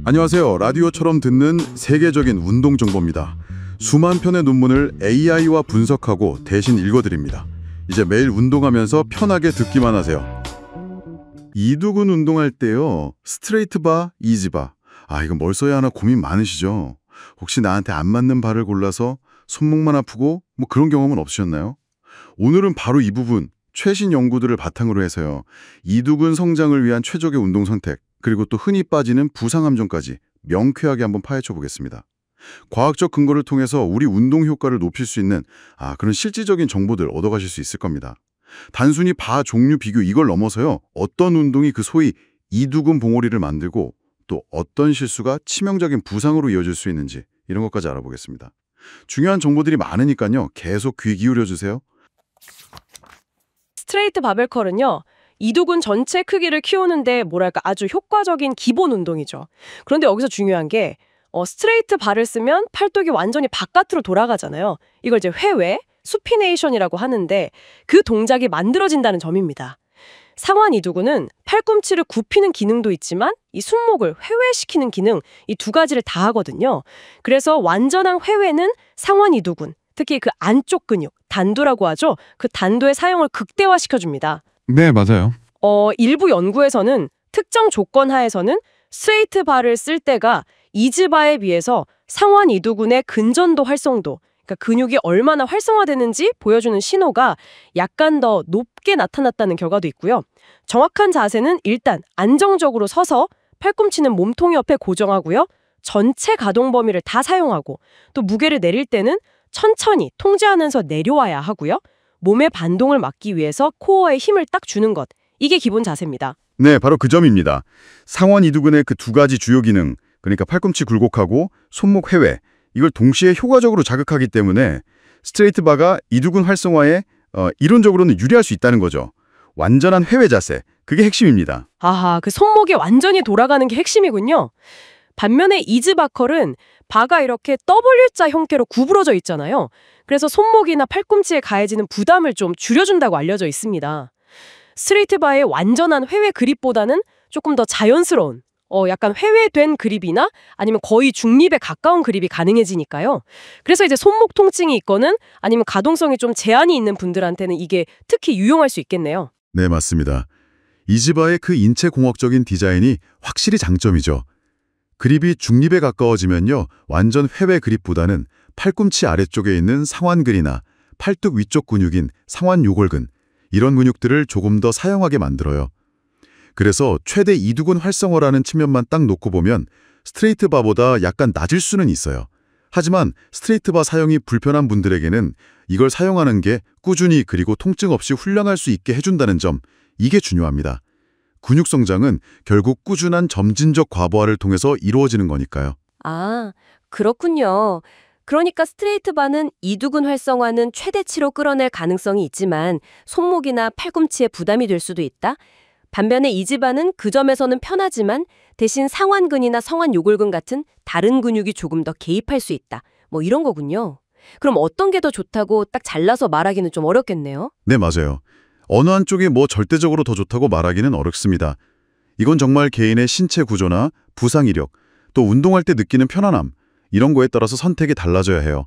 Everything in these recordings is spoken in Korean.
안녕하세요. 라디오처럼 듣는 세계적인 운동 정보입니다. 수만 편의 논문을 AI와 분석하고 대신 읽어드립니다. 이제 매일 운동하면서 편하게 듣기만 하세요. 이두근 운동할 때요. 스트레이트 바, 이지 바. 이거 뭘 써야 하나 고민 많으시죠? 혹시 나한테 안 맞는 바를 골라서 손목만 아프고 뭐 그런 경험은 없으셨나요? 오늘은 바로 이 부분, 최신 연구들을 바탕으로 해서요. 이두근 성장을 위한 최적의 운동 선택, 그리고 또 흔히 빠지는 부상 함정까지 명쾌하게 한번 파헤쳐 보겠습니다. 과학적 근거를 통해서 우리 운동 효과를 높일 수 있는 그런 실질적인 정보들 얻어가실 수 있을 겁니다. 단순히 바 종류 비교 이걸 넘어서요. 어떤 운동이 그 소위 이두근 봉오리를 만들고 또 어떤 실수가 치명적인 부상으로 이어질 수 있는지 이런 것까지 알아보겠습니다. 중요한 정보들이 많으니까요. 계속 귀 기울여 주세요. 스트레이트 바벨 컬은요. 이두근 전체 크기를 키우는데 아주 효과적인 기본 운동이죠. 그런데 여기서 중요한 게 스트레이트 바를 쓰면 팔뚝이 완전히 바깥으로 돌아가잖아요. 이걸 이제 회외, 수피네이션이라고 하는데 그 동작이 만들어진다는 점입니다. 상완 이두근은 팔꿈치를 굽히는 기능도 있지만 이 승모를 회외시키는 기능, 이 두 가지를 다 하거든요. 그래서 완전한 회외는 상완 이두근, 특히 그 안쪽 근육, 단두라고 하죠. 그 단두의 사용을 극대화시켜줍니다. 네, 맞아요. 일부 연구에서는 특정 조건 하에서는 스트레이트 바를 쓸 때가 이지바에 비해서 상완 이두근의 근전도 활성도, 그러니까 근육이 얼마나 활성화되는지 보여주는 신호가 약간 더 높게 나타났다는 결과도 있고요. 정확한 자세는 일단 안정적으로 서서 팔꿈치는 몸통 옆에 고정하고요. 전체 가동 범위를 다 사용하고 또 무게를 내릴 때는 천천히 통제하면서 내려와야 하고요. 몸의 반동을 막기 위해서 코어에 힘을 딱 주는 것. 이게 기본 자세입니다. 네, 바로 그 점입니다. 상완 이두근의 그 두 가지 주요 기능, 그러니까 팔꿈치 굴곡하고 손목 회외, 이걸 동시에 효과적으로 자극하기 때문에 스트레이트 바가 이두근 활성화에 이론적으로는 유리할 수 있다는 거죠. 완전한 회외 자세, 그게 핵심입니다. 그 손목이 완전히 돌아가는 게 핵심이군요. 반면에 이즈바컬은 바가 이렇게 W자 형태로 구부러져 있잖아요. 그래서 손목이나 팔꿈치에 가해지는 부담을 좀 줄여준다고 알려져 있습니다. 스트레이트 바의 완전한 회외 그립보다는 조금 더 자연스러운, 약간 회외된 그립이나 아니면 거의 중립에 가까운 그립이 가능해지니까요. 그래서 이제 손목 통증이 있거나 아니면 가동성이 좀 제한이 있는 분들한테는 이게 특히 유용할 수 있겠네요. 네, 맞습니다. 이지바의 그 인체공학적인 디자인이 확실히 장점이죠. 그립이 중립에 가까워지면요. 완전 회외 그립보다는 팔꿈치 아래쪽에 있는 상완근이나 팔뚝 위쪽 근육인 상완 요골근, 이런 근육들을 조금 더 사용하게 만들어요. 그래서 최대 이두근 활성화라는 측면만 딱 놓고 보면 스트레이트 바보다 약간 낮을 수는 있어요. 하지만 스트레이트 바 사용이 불편한 분들에게는 이걸 사용하는 게 꾸준히 그리고 통증 없이 훈련할 수 있게 해준다는 점, 이게 중요합니다. 근육 성장은 결국 꾸준한 점진적 과부하를 통해서 이루어지는 거니까요. 그렇군요. 그러니까 스트레이트 바는 이두근 활성화는 최대치로 끌어낼 가능성이 있지만 손목이나 팔꿈치에 부담이 될 수도 있다. 반면에 이지바는 그 점에서는 편하지만 대신 상완근이나 상완 요골근 같은 다른 근육이 조금 더 개입할 수 있다. 이런 거군요. 그럼 어떤 게 더 좋다고 딱 잘라서 말하기는 좀 어렵겠네요. 네, 맞아요. 어느 한쪽이 절대적으로 더 좋다고 말하기는 어렵습니다. 이건 정말 개인의 신체 구조나 부상 이력, 또 운동할 때 느끼는 편안함, 이런 거에 따라서 선택이 달라져야 해요.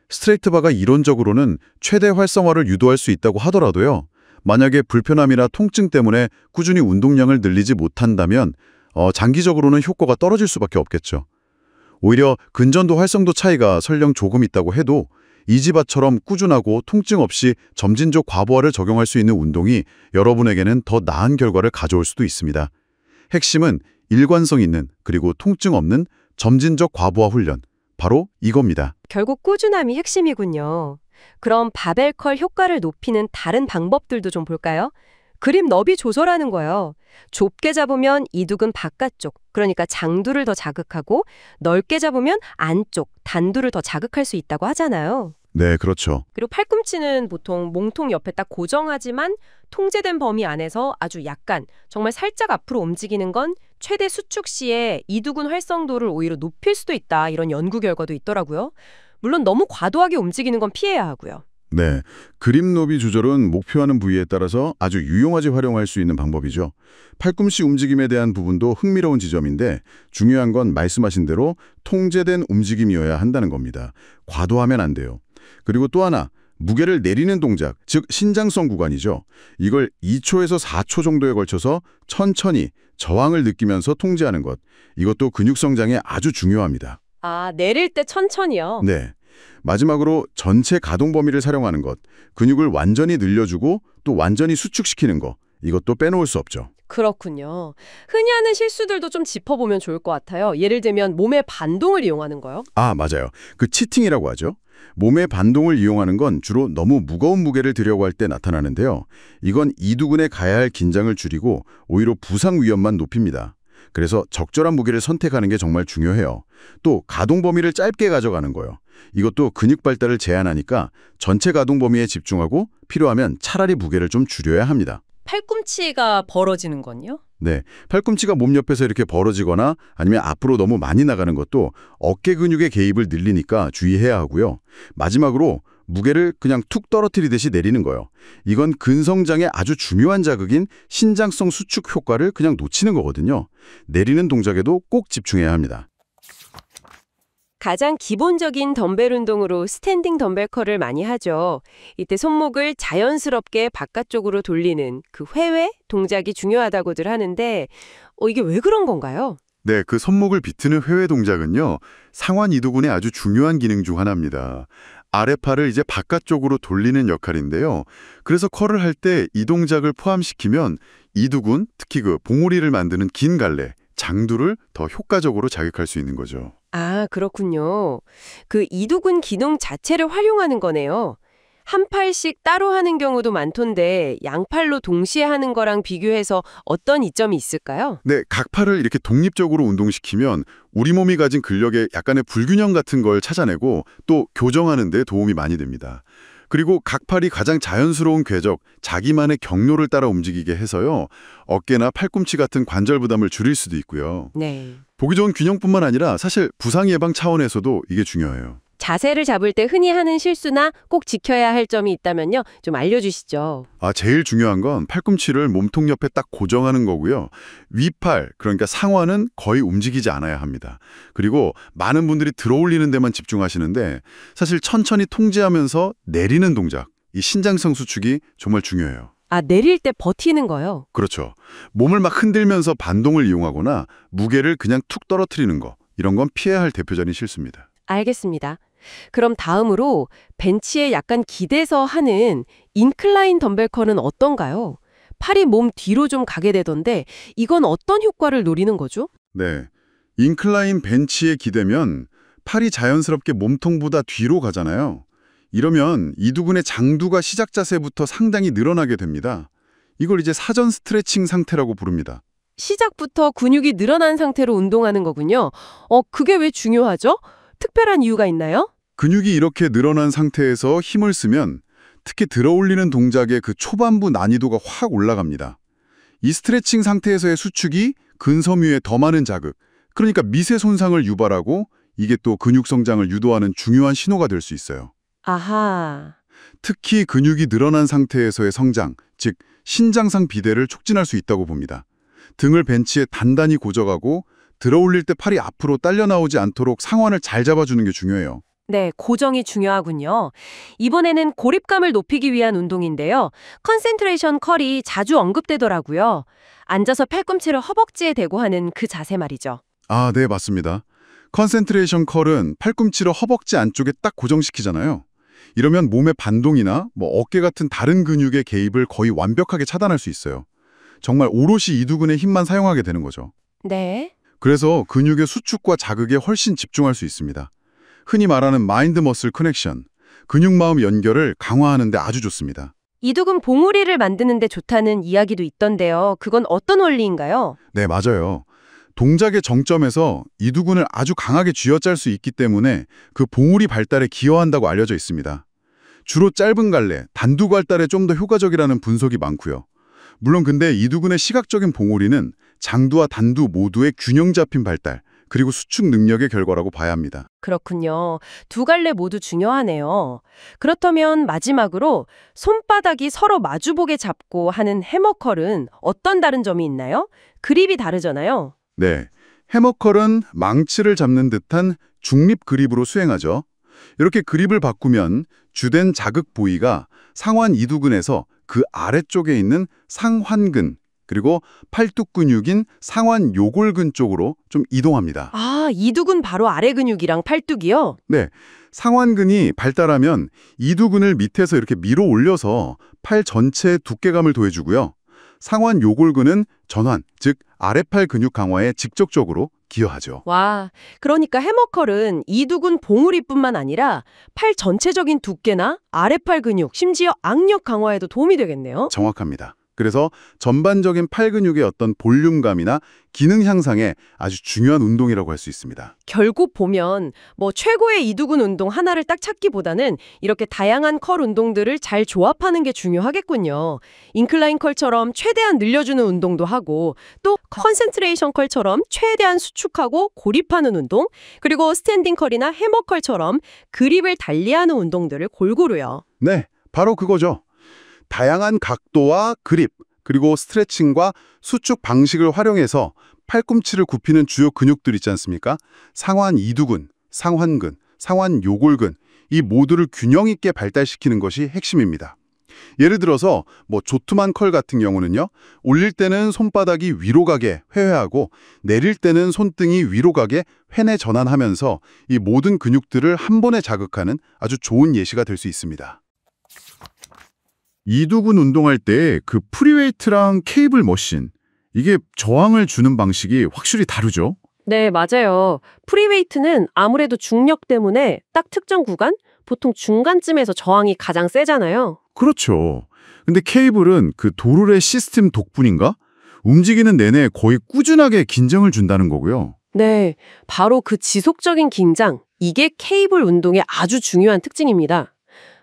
스트레이트 바가 이론적으로는 최대 활성화를 유도할 수 있다고 하더라도요. 만약에 불편함이나 통증 때문에 꾸준히 운동량을 늘리지 못한다면 장기적으로는 효과가 떨어질 수밖에 없겠죠. 오히려 근전도 활성도 차이가 설령 조금 있다고 해도 이지바처럼 꾸준하고 통증 없이 점진적 과부하를 적용할 수 있는 운동이 여러분에게는 더 나은 결과를 가져올 수도 있습니다. 핵심은 일관성 있는 그리고 통증 없는 점진적 과부하 훈련, 바로 이겁니다. 결국 꾸준함이 핵심이군요. 그럼 바벨 컬 효과를 높이는 다른 방법들도 좀 볼까요? 그립 너비 조절하는 거요. 좁게 잡으면 이두근 바깥쪽, 그러니까 장두를 더 자극하고 넓게 잡으면 안쪽, 단두를 더 자극할 수 있다고 하잖아요. 네, 그렇죠. 그리고 팔꿈치는 보통 몸통 옆에 딱 고정하지만 통제된 범위 안에서 아주 약간, 정말 살짝 앞으로 움직이는 건 최대 수축 시에 이두근 활성도를 오히려 높일 수도 있다. 이런 연구 결과도 있더라고요. 물론 너무 과도하게 움직이는 건 피해야 하고요. 네, 그립 너비 조절은 목표하는 부위에 따라서 아주 유용하게 활용할 수 있는 방법이죠. 팔꿈치 움직임에 대한 부분도 흥미로운 지점인데 중요한 건 말씀하신 대로 통제된 움직임이어야 한다는 겁니다. 과도하면 안 돼요. 그리고 또 하나, 무게를 내리는 동작, 즉 신장성 구간이죠. 이걸 2초에서 4초 정도에 걸쳐서 천천히 저항을 느끼면서 통제하는 것. 이것도 근육 성장에 아주 중요합니다. 아, 내릴 때 천천히요? 네. 마지막으로 전체 가동 범위를 사용하는 것, 근육을 완전히 늘려주고 또 완전히 수축시키는 것, 이것도 빼놓을 수 없죠. 그렇군요. 흔히 하는 실수들도 좀 짚어보면 좋을 것 같아요. 예를 들면 몸의 반동을 이용하는 거요. 아, 맞아요. 그 치팅이라고 하죠. 몸의 반동을 이용하는 건 주로 너무 무거운 무게를 들려고 할 때 나타나는데요. 이건 이두근에 가야 할 긴장을 줄이고 오히려 부상 위험만 높입니다. 그래서 적절한 무게를 선택하는 게 정말 중요해요. 또 가동 범위를 짧게 가져가는 거요. 이것도 근육 발달을 제한하니까 전체 가동 범위에 집중하고 필요하면 차라리 무게를 좀 줄여야 합니다. 팔꿈치가 벌어지는 건요? 네, 팔꿈치가 몸 옆에서 이렇게 벌어지거나 아니면 앞으로 너무 많이 나가는 것도 어깨 근육의 개입을 늘리니까 주의해야 하고요. 마지막으로 무게를 그냥 툭 떨어뜨리듯이 내리는 거예요. 이건 근성장에 아주 중요한 자극인 신장성 수축 효과를 그냥 놓치는 거거든요. 내리는 동작에도 꼭 집중해야 합니다. 가장 기본적인 덤벨 운동으로 스탠딩 덤벨 컬을 많이 하죠. 이때 손목을 자연스럽게 바깥쪽으로 돌리는 그 회외 동작이 중요하다고들 하는데 이게 왜 그런 건가요? 네, 그 손목을 비트는 회외 동작은요. 상완 이두근의 아주 중요한 기능 중 하나입니다. 아래팔을 이제 바깥쪽으로 돌리는 역할인데요. 그래서 컬을 할 때 이 동작을 포함시키면 이두근, 특히 그 봉우리를 만드는 긴 갈래, 장두를 더 효과적으로 자극할 수 있는 거죠. 아, 그렇군요. 그 이두근 기능 자체를 활용하는 거네요. 한 팔씩 따로 하는 경우도 많던데 양팔로 동시에 하는 거랑 비교해서 어떤 이점이 있을까요? 네, 각 팔을 이렇게 독립적으로 운동시키면 우리 몸이 가진 근력의 약간의 불균형 같은 걸 찾아내고 또 교정하는 데 도움이 많이 됩니다. 그리고 각 팔이 가장 자연스러운 궤적, 자기만의 경로를 따라 움직이게 해서요. 어깨나 팔꿈치 같은 관절 부담을 줄일 수도 있고요. 네. 보기 좋은 균형뿐만 아니라 사실 부상 예방 차원에서도 이게 중요해요. 자세를 잡을 때 흔히 하는 실수나 꼭 지켜야 할 점이 있다면요. 좀 알려주시죠. 제일 중요한 건 팔꿈치를 몸통 옆에 딱 고정하는 거고요. 위팔, 그러니까 상완은 거의 움직이지 않아야 합니다. 그리고 많은 분들이 들어올리는 데만 집중하시는데 사실 천천히 통제하면서 내리는 동작, 이 신장성 수축이 정말 중요해요. 아, 내릴 때 버티는 거요? 그렇죠. 몸을 막 흔들면서 반동을 이용하거나 무게를 그냥 툭 떨어뜨리는 거, 이런 건 피해야 할 대표적인 실수입니다. 알겠습니다. 그럼 다음으로 벤치에 약간 기대서 하는 인클라인 덤벨 컬은 어떤가요? 팔이 몸 뒤로 좀 가게 되던데 이건 어떤 효과를 노리는 거죠? 네, 인클라인 벤치에 기대면 팔이 자연스럽게 몸통보다 뒤로 가잖아요. 이러면 이두근의 장두가 시작 자세부터 상당히 늘어나게 됩니다. 이걸 이제 사전 스트레칭 상태라고 부릅니다. 시작부터 근육이 늘어난 상태로 운동하는 거군요. 그게 왜 중요하죠? 특별한 이유가 있나요? 근육이 이렇게 늘어난 상태에서 힘을 쓰면 특히 들어올리는 동작의 그 초반부 난이도가 확 올라갑니다. 이 스트레칭 상태에서의 수축이 근섬유에 더 많은 자극, 그러니까 미세 손상을 유발하고 이게 또 근육 성장을 유도하는 중요한 신호가 될 수 있어요. 아하. 특히 근육이 늘어난 상태에서의 성장, 즉 신장상 비대를 촉진할 수 있다고 봅니다. 등을 벤치에 단단히 고정하고 들어올릴 때 팔이 앞으로 딸려 나오지 않도록 상완을 잘 잡아주는 게 중요해요. 네, 고정이 중요하군요. 이번에는 고립감을 높이기 위한 운동인데요. 컨센트레이션 컬이 자주 언급되더라고요. 앉아서 팔꿈치를 허벅지에 대고 하는 그 자세 말이죠. 네, 맞습니다. 컨센트레이션 컬은 팔꿈치를 허벅지 안쪽에 딱 고정시키잖아요. 이러면 몸의 반동이나 어깨 같은 다른 근육의 개입을 거의 완벽하게 차단할 수 있어요. 정말 오롯이 이두근의 힘만 사용하게 되는 거죠. 네. 그래서 근육의 수축과 자극에 훨씬 집중할 수 있습니다. 흔히 말하는 마인드 머슬 커넥션, 근육-마음 연결을 강화하는 데 아주 좋습니다. 이두근 봉우리를 만드는 데 좋다는 이야기도 있던데요. 그건 어떤 원리인가요? 네, 맞아요. 동작의 정점에서 이두근을 아주 강하게 쥐어짤 수 있기 때문에 그 봉우리 발달에 기여한다고 알려져 있습니다. 주로 짧은 갈래, 단두 발달에 좀 더 효과적이라는 분석이 많고요. 물론 근데 이두근의 시각적인 봉우리는 장두와 단두 모두의 균형 잡힌 발달, 그리고 수축 능력의 결과라고 봐야 합니다. 그렇군요. 두 갈래 모두 중요하네요. 그렇다면 마지막으로 손바닥이 서로 마주보게 잡고 하는 해머컬은 어떤 다른 점이 있나요? 그립이 다르잖아요. 네, 해머컬은 망치를 잡는 듯한 중립 그립으로 수행하죠. 이렇게 그립을 바꾸면 주된 자극 부위가 상완 이두근에서 그 아래쪽에 있는 상환근, 그리고 팔뚝 근육인 상완 요골근 쪽으로 좀 이동합니다. 아, 이두근 바로 아래 근육이랑 팔뚝이요? 네, 상완근이 발달하면 이두근을 밑에서 이렇게 밀어 올려서 팔 전체의 두께감을 더해주고요. 상완 요골근은 전환, 즉 아래팔 근육 강화에 직접적으로 기여하죠. 와, 그러니까 해머컬은 이두근 봉우리뿐만 아니라 팔 전체적인 두께나 아래팔 근육, 심지어 악력 강화에도 도움이 되겠네요. 정확합니다. 그래서 전반적인 팔 근육의 어떤 볼륨감이나 기능 향상에 아주 중요한 운동이라고 할 수 있습니다. 결국 보면 뭐 최고의 이두근 운동 하나를 딱 찾기보다는 이렇게 다양한 컬 운동들을 잘 조합하는 게 중요하겠군요. 인클라인 컬처럼 최대한 늘려주는 운동도 하고 또 컨센트레이션 컬처럼 최대한 수축하고 고립하는 운동, 그리고 스탠딩 컬이나 해머 컬처럼 그립을 달리하는 운동들을 골고루요. 네, 바로 그거죠. 다양한 각도와 그립, 그리고 스트레칭과 수축 방식을 활용해서 팔꿈치를 굽히는 주요 근육들 있지 않습니까? 상완 이두근, 상환근, 상완 요골근, 이 모두를 균형 있게 발달시키는 것이 핵심입니다. 예를 들어서 조투만 컬 같은 경우는요, 올릴 때는 손바닥이 위로 가게 회회하고 내릴 때는 손등이 위로 가게 회내 전환하면서 이 모든 근육들을 한 번에 자극하는 아주 좋은 예시가 될 수 있습니다. 이두근 운동할 때 그 프리웨이트랑 케이블 머신, 이게 저항을 주는 방식이 확실히 다르죠? 네, 맞아요. 프리웨이트는 아무래도 중력 때문에 딱 특정 구간, 보통 중간쯤에서 저항이 가장 세잖아요. 그렇죠. 근데 케이블은 그 도르래 시스템 덕분인가? 움직이는 내내 거의 꾸준하게 긴장을 준다는 거고요. 네, 바로 그 지속적인 긴장, 이게 케이블 운동의 아주 중요한 특징입니다.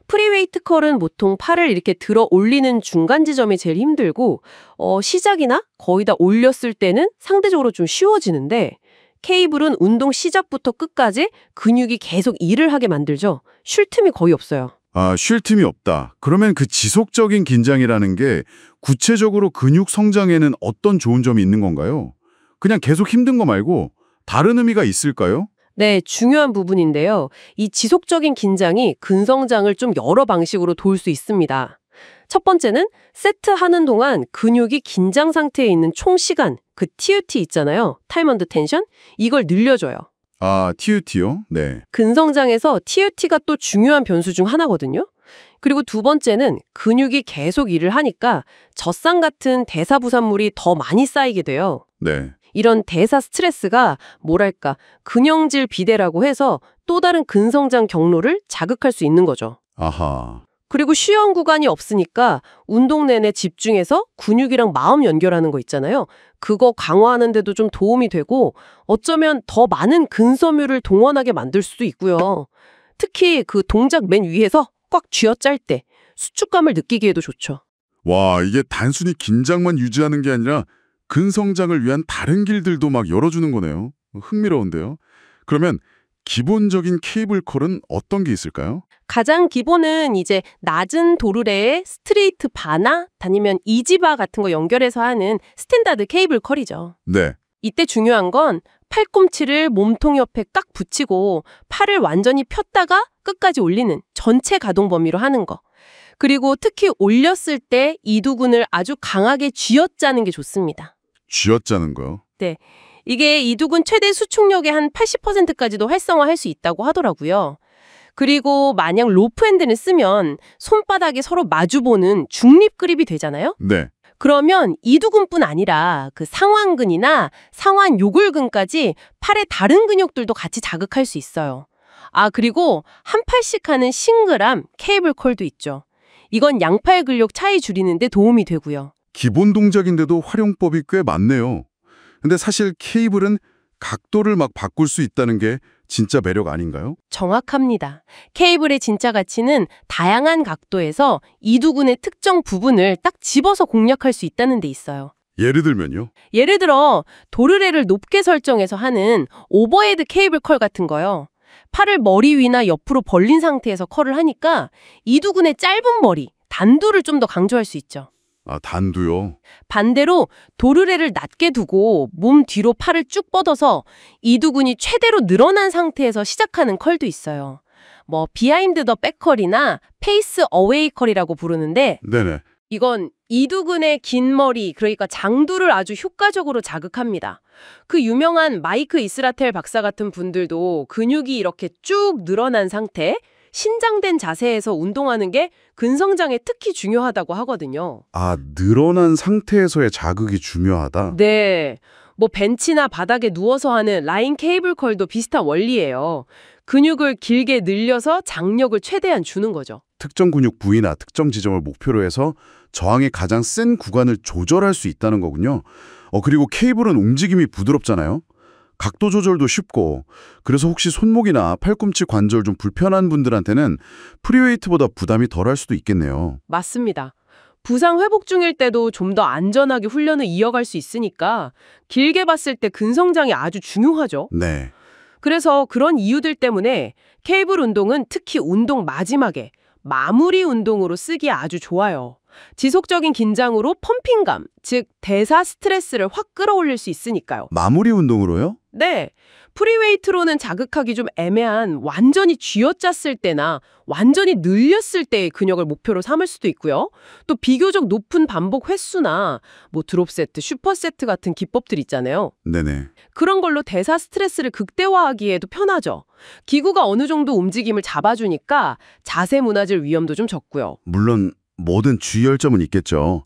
프리웨이트 컬은 보통 팔을 이렇게 들어 올리는 중간 지점이 제일 힘들고 시작이나 거의 다 올렸을 때는 상대적으로 좀 쉬워지는데 케이블은 운동 시작부터 끝까지 근육이 계속 일을 하게 만들죠. 쉴 틈이 거의 없어요. 아, 쉴 틈이 없다. 그러면 그 지속적인 긴장이라는 게 구체적으로 근육 성장에는 어떤 좋은 점이 있는 건가요? 그냥 계속 힘든 거 말고 다른 의미가 있을까요? 네, 중요한 부분인데요. 이 지속적인 긴장이 근성장을 좀 여러 방식으로 도울 수 있습니다. 첫 번째는 세트하는 동안 근육이 긴장 상태에 있는 총 시간, 그 TUT 있잖아요. 타임 언더 텐션? 이걸 늘려줘요. 아, TUT요? 네. 근성장에서 TUT가 또 중요한 변수 중 하나거든요. 그리고 두 번째는 근육이 계속 일을 하니까 젖산 같은 대사부산물이 더 많이 쌓이게 돼요. 네. 이런 대사 스트레스가 뭐랄까 근형질 비대라고 해서 또 다른 근성장 경로를 자극할 수 있는 거죠. 아하. 그리고 쉬운 구간이 없으니까 운동 내내 집중해서 근육이랑 마음 연결하는 거 있잖아요. 그거 강화하는 데도 좀 도움이 되고 어쩌면 더 많은 근섬유를 동원하게 만들 수도 있고요. 특히 그 동작 맨 위에서 꽉 쥐어짤 때 수축감을 느끼기에도 좋죠. 와, 이게 단순히 긴장만 유지하는 게 아니라 근성장을 위한 다른 길들도 막 열어주는 거네요. 흥미로운데요. 그러면 기본적인 케이블 컬은 어떤 게 있을까요? 가장 기본은 이제 낮은 도르래에 스트레이트 바나 아니면 이지바 같은 거 연결해서 하는 스탠다드 케이블 컬이죠. 네. 이때 중요한 건 팔꿈치를 몸통 옆에 깍 붙이고 팔을 완전히 폈다가 끝까지 올리는 전체 가동 범위로 하는 거. 그리고 특히 올렸을 때 이두근을 아주 강하게 쥐어짜는 게 좋습니다. 쥐어짜는 거요? 네. 이게 이두근 최대 수축력의 한 80%까지도 활성화할 수 있다고 하더라고요. 그리고 만약 로프핸드를 쓰면 손바닥이 서로 마주보는 중립 그립이 되잖아요? 네. 그러면 이두근뿐 아니라 그 상완근이나 상완 요골근까지 팔의 다른 근육들도 같이 자극할 수 있어요. 아, 그리고 한 팔씩 하는 싱글암 케이블 컬도 있죠. 이건 양팔 근력 차이 줄이는 데 도움이 되고요. 기본 동작인데도 활용법이 꽤 많네요. 근데 사실 케이블은 각도를 막 바꿀 수 있다는 게 진짜 매력 아닌가요? 정확합니다. 케이블의 진짜 가치는 다양한 각도에서 이두근의 특정 부분을 딱 집어서 공략할 수 있다는 데 있어요. 예를 들면요. 예를 들어 도르래를 높게 설정해서 하는 오버헤드 케이블 컬 같은 거요. 팔을 머리 위나 옆으로 벌린 상태에서 컬을 하니까 이두근의 짧은 머리, 단두를 좀 더 강조할 수 있죠. 아, 단두요? 반대로 도르래를 낮게 두고 몸 뒤로 팔을 쭉 뻗어서 이두근이 최대로 늘어난 상태에서 시작하는 컬도 있어요. 뭐 비하인드 더 백컬이나 페이스 어웨이 컬이라고 부르는데 네네. 이건 이두근의 긴 머리, 그러니까 장두를 아주 효과적으로 자극합니다. 그 유명한 마이크 이스라텔 박사 같은 분들도 근육이 이렇게 쭉 늘어난 상태, 신장된 자세에서 운동하는 게 근성장에 특히 중요하다고 하거든요. 아, 늘어난 상태에서의 자극이 중요하다? 네. 뭐 벤치나 바닥에 누워서 하는 라인 케이블 컬도 비슷한 원리예요. 근육을 길게 늘려서 장력을 최대한 주는 거죠. 특정 근육 부위나 특정 지점을 목표로 해서 저항의 가장 센 구간을 조절할 수 있다는 거군요. 그리고 케이블은 움직임이 부드럽잖아요. 각도 조절도 쉽고, 그래서 혹시 손목이나 팔꿈치 관절 좀 불편한 분들한테는 프리웨이트보다 부담이 덜할 수도 있겠네요. 맞습니다. 부상 회복 중일 때도 좀 더 안전하게 훈련을 이어갈 수 있으니까 길게 봤을 때 근성장이 아주 중요하죠. 네. 그래서 그런 이유들 때문에 케이블 운동은 특히 운동 마지막에 마무리 운동으로 쓰기에 아주 좋아요. 지속적인 긴장으로 펌핑감, 즉 대사 스트레스를 확 끌어올릴 수 있으니까요. 마무리 운동으로요? 네. 프리웨이트로는 자극하기 좀 애매한 완전히 쥐어짰을 때나 완전히 늘렸을 때의 근육을 목표로 삼을 수도 있고요. 또 비교적 높은 반복 횟수나 뭐 드롭 세트, 슈퍼 세트 같은 기법들 있잖아요. 네네. 그런 걸로 대사 스트레스를 극대화하기에도 편하죠. 기구가 어느 정도 움직임을 잡아주니까 자세 무너질 위험도 좀 적고요. 물론 뭐든 주의할 점은 있겠죠.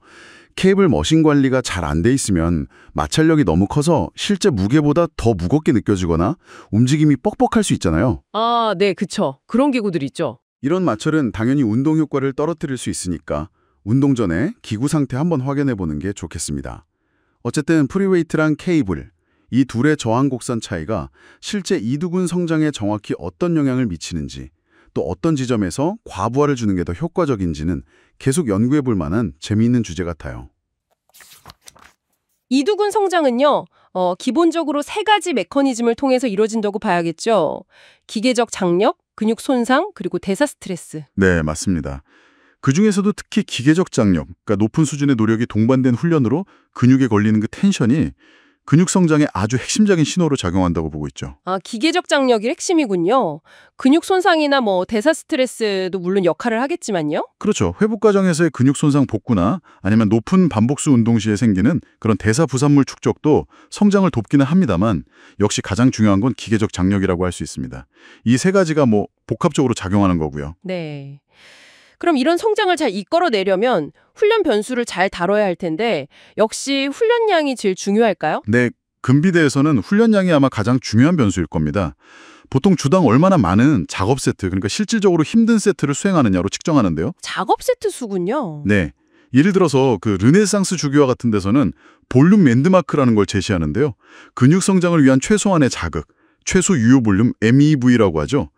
케이블 머신 관리가 잘 안 돼 있으면 마찰력이 너무 커서 실제 무게보다 더 무겁게 느껴지거나 움직임이 뻑뻑할 수 있잖아요. 아, 네, 그쵸. 그런 기구들 있죠. 이런 마찰은 당연히 운동 효과를 떨어뜨릴 수 있으니까 운동 전에 기구 상태 한번 확인해 보는 게 좋겠습니다. 어쨌든 프리웨이트랑 케이블, 이 둘의 저항 곡선 차이가 실제 이두근 성장에 정확히 어떤 영향을 미치는지, 또 어떤 지점에서 과부하를 주는 게 더 효과적인지는 계속 연구해 볼 만한 재미있는 주제 같아요. 이두근 성장은요, 기본적으로 세 가지 메커니즘을 통해서 이루어진다고 봐야겠죠. 기계적 장력, 근육 손상, 그리고 대사 스트레스. 네, 맞습니다. 그중에서도 특히 기계적 장력, 그러니까 높은 수준의 노력이 동반된 훈련으로 근육에 걸리는 그 텐션이 근육 성장에 아주 핵심적인 신호로 작용한다고 보고 있죠. 아, 기계적 장력이 핵심이군요. 근육 손상이나 뭐 대사 스트레스도 물론 역할을 하겠지만요. 그렇죠. 회복 과정에서의 근육 손상 복구나 아니면 높은 반복수 운동 시에 생기는 그런 대사 부산물 축적도 성장을 돕기는 합니다만 역시 가장 중요한 건 기계적 장력이라고 할 수 있습니다. 이 세 가지가 뭐 복합적으로 작용하는 거고요. 네. 그럼 이런 성장을 잘 이끌어내려면 훈련 변수를 잘 다뤄야 할 텐데 역시 훈련량이 제일 중요할까요? 네, 금비대에서는 훈련량이 아마 가장 중요한 변수일 겁니다. 보통 주당 얼마나 많은 작업 세트, 그러니까 실질적으로 힘든 세트를 수행하느냐로 측정하는데요. 작업 세트 수군요. 네, 예를 들어서 그 르네상스 주기와 같은 데서는 볼륨 랜드마크라는 걸 제시하는데요. 근육 성장을 위한 최소한의 자극, 최소 유효 볼륨 MEV라고 하죠.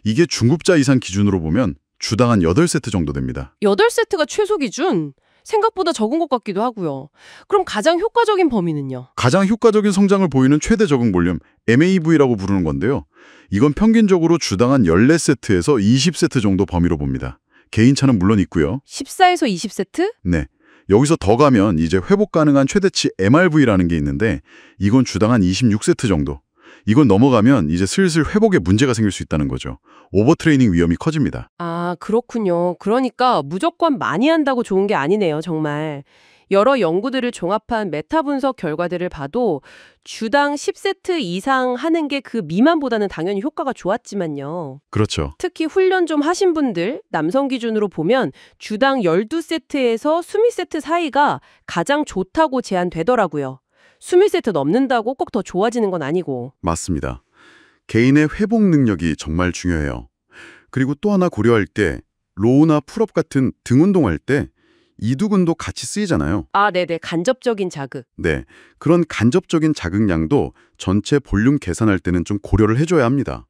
이게 중급자 이상 기준으로 보면 주당 한 8세트 정도 됩니다. 8세트가 최소 기준? 생각보다 적은 것 같기도 하고요. 그럼 가장 효과적인 범위는요? 가장 효과적인 성장을 보이는 최대 적응 볼륨, MAV라고 부르는 건데요. 이건 평균적으로 주당 한 14세트에서 20세트 정도 범위로 봅니다. 개인차는 물론 있고요. 14에서 20세트? 네. 여기서 더 가면 이제 회복 가능한 최대치 MRV라는 게 있는데 이건 주당 한 26세트 정도. 이건 넘어가면 이제 슬슬 회복에 문제가 생길 수 있다는 거죠. 오버트레이닝 위험이 커집니다. 아, 그렇군요. 그러니까 무조건 많이 한다고 좋은 게 아니네요, 정말. 여러 연구들을 종합한 메타 분석 결과들을 봐도 주당 10세트 이상 하는 게 그 미만보다는 당연히 효과가 좋았지만요. 그렇죠. 특히 훈련 좀 하신 분들, 남성 기준으로 보면 주당 12세트에서 20세트 사이가 가장 좋다고 제안되더라고요. 20세트 넘는다고 꼭 더 좋아지는 건 아니고. 맞습니다. 개인의 회복 능력이 정말 중요해요. 그리고 또 하나 고려할 때 로우나 풀업 같은 등 운동할 때 이두근도 같이 쓰이잖아요. 아, 네네. 간접적인 자극. 네, 그런 간접적인 자극량도 전체 볼륨 계산할 때는 좀 고려를 해줘야 합니다.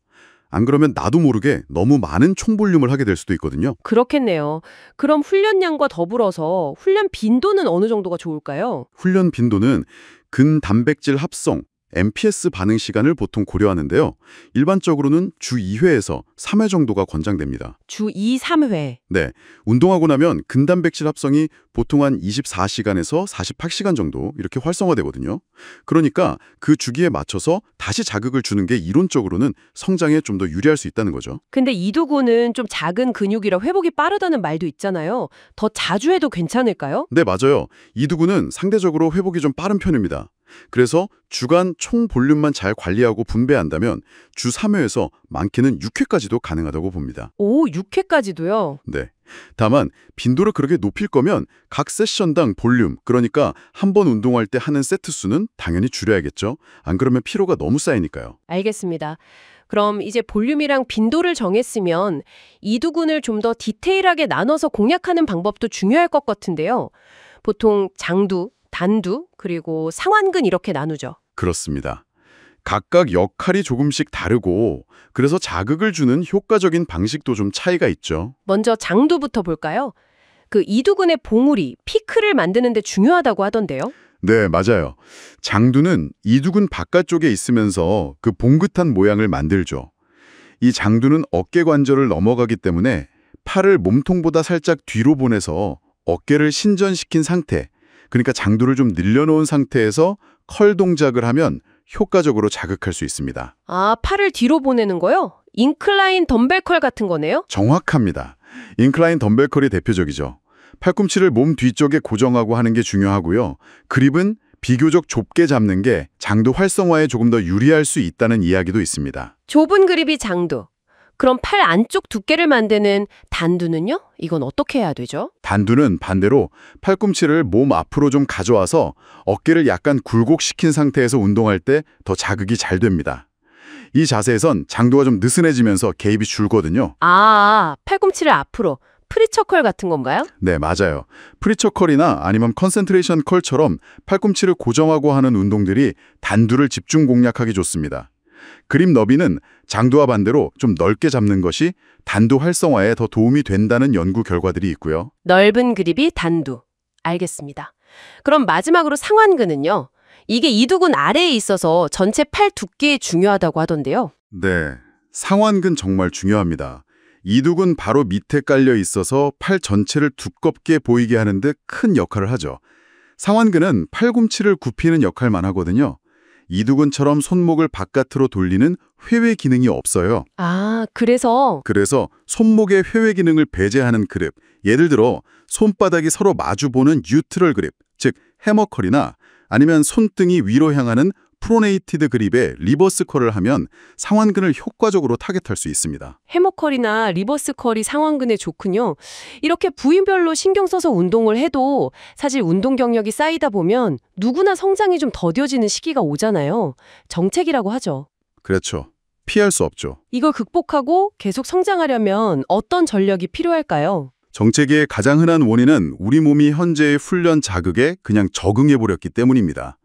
안 그러면 나도 모르게 너무 많은 총볼륨을 하게 될 수도 있거든요. 그렇겠네요. 그럼 훈련량과 더불어서 훈련 빈도는 어느 정도가 좋을까요? 훈련 빈도는 근단백질 합성, MPS 반응 시간을 보통 고려하는데요. 일반적으로는 주 2회에서 3회 정도가 권장됩니다. 주 2, 3회. 네, 운동하고 나면 근단백질 합성이 보통 한 24시간에서 48시간 정도 이렇게 활성화되거든요. 그러니까 그 주기에 맞춰서 다시 자극을 주는 게 이론적으로는 성장에 좀 더 유리할 수 있다는 거죠. 근데 이두근은 좀 작은 근육이라 회복이 빠르다는 말도 있잖아요. 더 자주 해도 괜찮을까요? 네, 맞아요. 이두근은 상대적으로 회복이 좀 빠른 편입니다. 그래서 주간 총 볼륨만 잘 관리하고 분배한다면 주 3회에서 많게는 6회까지도 가능하다고 봅니다. 오, 6회까지도요? 네. 다만 빈도를 그렇게 높일 거면 각 세션당 볼륨, 그러니까 한 번 운동할 때 하는 세트 수는 당연히 줄여야겠죠. 안 그러면 피로가 너무 쌓이니까요. 알겠습니다. 그럼 이제 볼륨이랑 빈도를 정했으면 이두근을 좀 더 디테일하게 나눠서 공략하는 방법도 중요할 것 같은데요. 보통 장두, 단두, 그리고 상완근 이렇게 나누죠. 그렇습니다. 각각 역할이 조금씩 다르고 그래서 자극을 주는 효과적인 방식도 좀 차이가 있죠. 먼저 장두부터 볼까요? 그 이두근의 봉우리, 피크를 만드는 데 중요하다고 하던데요. 네, 맞아요. 장두는 이두근 바깥쪽에 있으면서 그 봉긋한 모양을 만들죠. 이 장두는 어깨 관절을 넘어가기 때문에 팔을 몸통보다 살짝 뒤로 보내서 어깨를 신전시킨 상태, 그러니까 장두를 좀 늘려놓은 상태에서 컬 동작을 하면 효과적으로 자극할 수 있습니다. 아, 팔을 뒤로 보내는 거요? 인클라인 덤벨 컬 같은 거네요? 정확합니다. 인클라인 덤벨 컬이 대표적이죠. 팔꿈치를 몸 뒤쪽에 고정하고 하는 게 중요하고요. 그립은 비교적 좁게 잡는 게 장두 활성화에 조금 더 유리할 수 있다는 이야기도 있습니다. 좁은 그립이 장두. 그럼 팔 안쪽 두께를 만드는 단두는요? 이건 어떻게 해야 되죠? 단두는 반대로 팔꿈치를 몸 앞으로 좀 가져와서 어깨를 약간 굴곡시킨 상태에서 운동할 때 더 자극이 잘 됩니다. 이 자세에선 장두가 좀 느슨해지면서 개입이 줄거든요. 아, 팔꿈치를 앞으로. 프리처 컬 같은 건가요? 네, 맞아요. 프리처 컬이나 아니면 컨센트레이션 컬처럼 팔꿈치를 고정하고 하는 운동들이 단두를 집중 공략하기 좋습니다. 그립 너비는 장두와 반대로 좀 넓게 잡는 것이 단두 활성화에 더 도움이 된다는 연구 결과들이 있고요. 넓은 그립이 단두. 알겠습니다. 그럼 마지막으로 상완근은요? 이게 이두근 아래에 있어서 전체 팔 두께에 중요하다고 하던데요. 네, 상완근 정말 중요합니다. 이두근 바로 밑에 깔려 있어서 팔 전체를 두껍게 보이게 하는 데 큰 역할을 하죠. 상완근은 팔꿈치를 굽히는 역할만 하거든요. 이두근처럼 손목을 바깥으로 돌리는 회외 기능이 없어요. 아, 그래서 그래서 손목의 회외 기능을 배제하는 그립, 예를 들어 손바닥이 서로 마주보는 뉴트럴 그립, 즉 해머컬이나 아니면 손등이 위로 향하는 프로네이티드 그립에 리버스 컬을 하면 상완근을 효과적으로 타겟할 수 있습니다. 해머컬이나 리버스 컬이 상완근에 좋군요. 이렇게 부위별로 신경 써서 운동을 해도 사실 운동 경력이 쌓이다 보면 누구나 성장이 좀 더뎌지는 시기가 오잖아요. 정체기라고 하죠. 그렇죠. 피할 수 없죠. 이걸 극복하고 계속 성장하려면 어떤 전력이 필요할까요? 정체기의 가장 흔한 원인은 우리 몸이 현재의 훈련 자극에 그냥 적응해버렸기 때문입니다.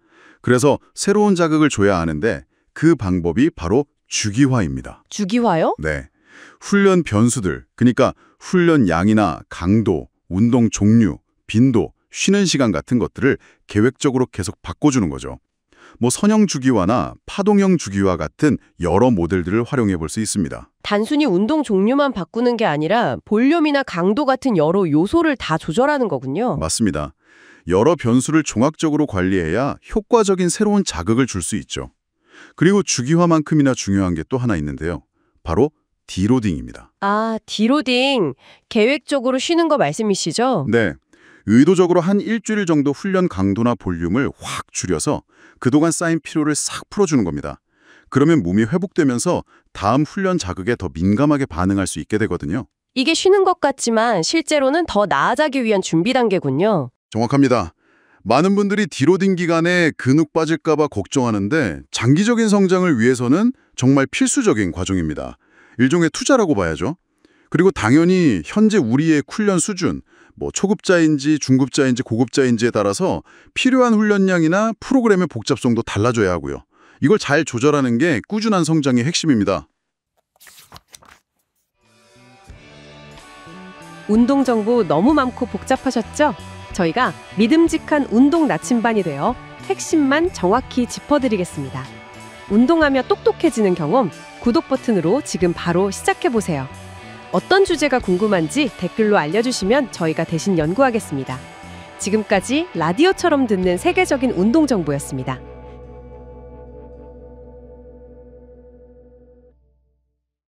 그래서 새로운 자극을 줘야 하는데 그 방법이 바로 주기화입니다. 주기화요? 네. 훈련 변수들, 그러니까 훈련 양이나 강도, 운동 종류, 빈도, 쉬는 시간 같은 것들을 계획적으로 계속 바꿔주는 거죠. 뭐 선형 주기화나 파동형 주기화 같은 여러 모델들을 활용해 볼 수 있습니다. 단순히 운동 종류만 바꾸는 게 아니라 볼륨이나 강도 같은 여러 요소를 다 조절하는 거군요. 맞습니다. 여러 변수를 종합적으로 관리해야 효과적인 새로운 자극을 줄 수 있죠. 그리고 주기화만큼이나 중요한 게 또 하나 있는데요. 바로 디로딩입니다. 아, 디로딩. 계획적으로 쉬는 거 말씀이시죠? 네. 의도적으로 한 일주일 정도 훈련 강도나 볼륨을 확 줄여서 그동안 쌓인 피로를 싹 풀어주는 겁니다. 그러면 몸이 회복되면서 다음 훈련 자극에 더 민감하게 반응할 수 있게 되거든요. 이게 쉬는 것 같지만 실제로는 더 나아지기 위한 준비 단계군요. 정확합니다. 많은 분들이 디로딩 기간에 근육 빠질까 봐 걱정하는데 장기적인 성장을 위해서는 정말 필수적인 과정입니다. 일종의 투자라고 봐야죠. 그리고 당연히 현재 우리의 훈련 수준, 뭐 초급자인지 중급자인지 고급자인지에 따라서 필요한 훈련량이나 프로그램의 복잡성도 달라져야 하고요. 이걸 잘 조절하는 게 꾸준한 성장의 핵심입니다. 운동 정보 너무 많고 복잡하셨죠? 저희가 믿음직한 운동 나침반이 되어 핵심만 정확히 짚어드리겠습니다. 운동하며 똑똑해지는 경험, 구독 버튼으로 지금 바로 시작해보세요. 어떤 주제가 궁금한지 댓글로 알려주시면 저희가 대신 연구하겠습니다. 지금까지 라디오처럼 듣는 세계적인 운동 정보였습니다.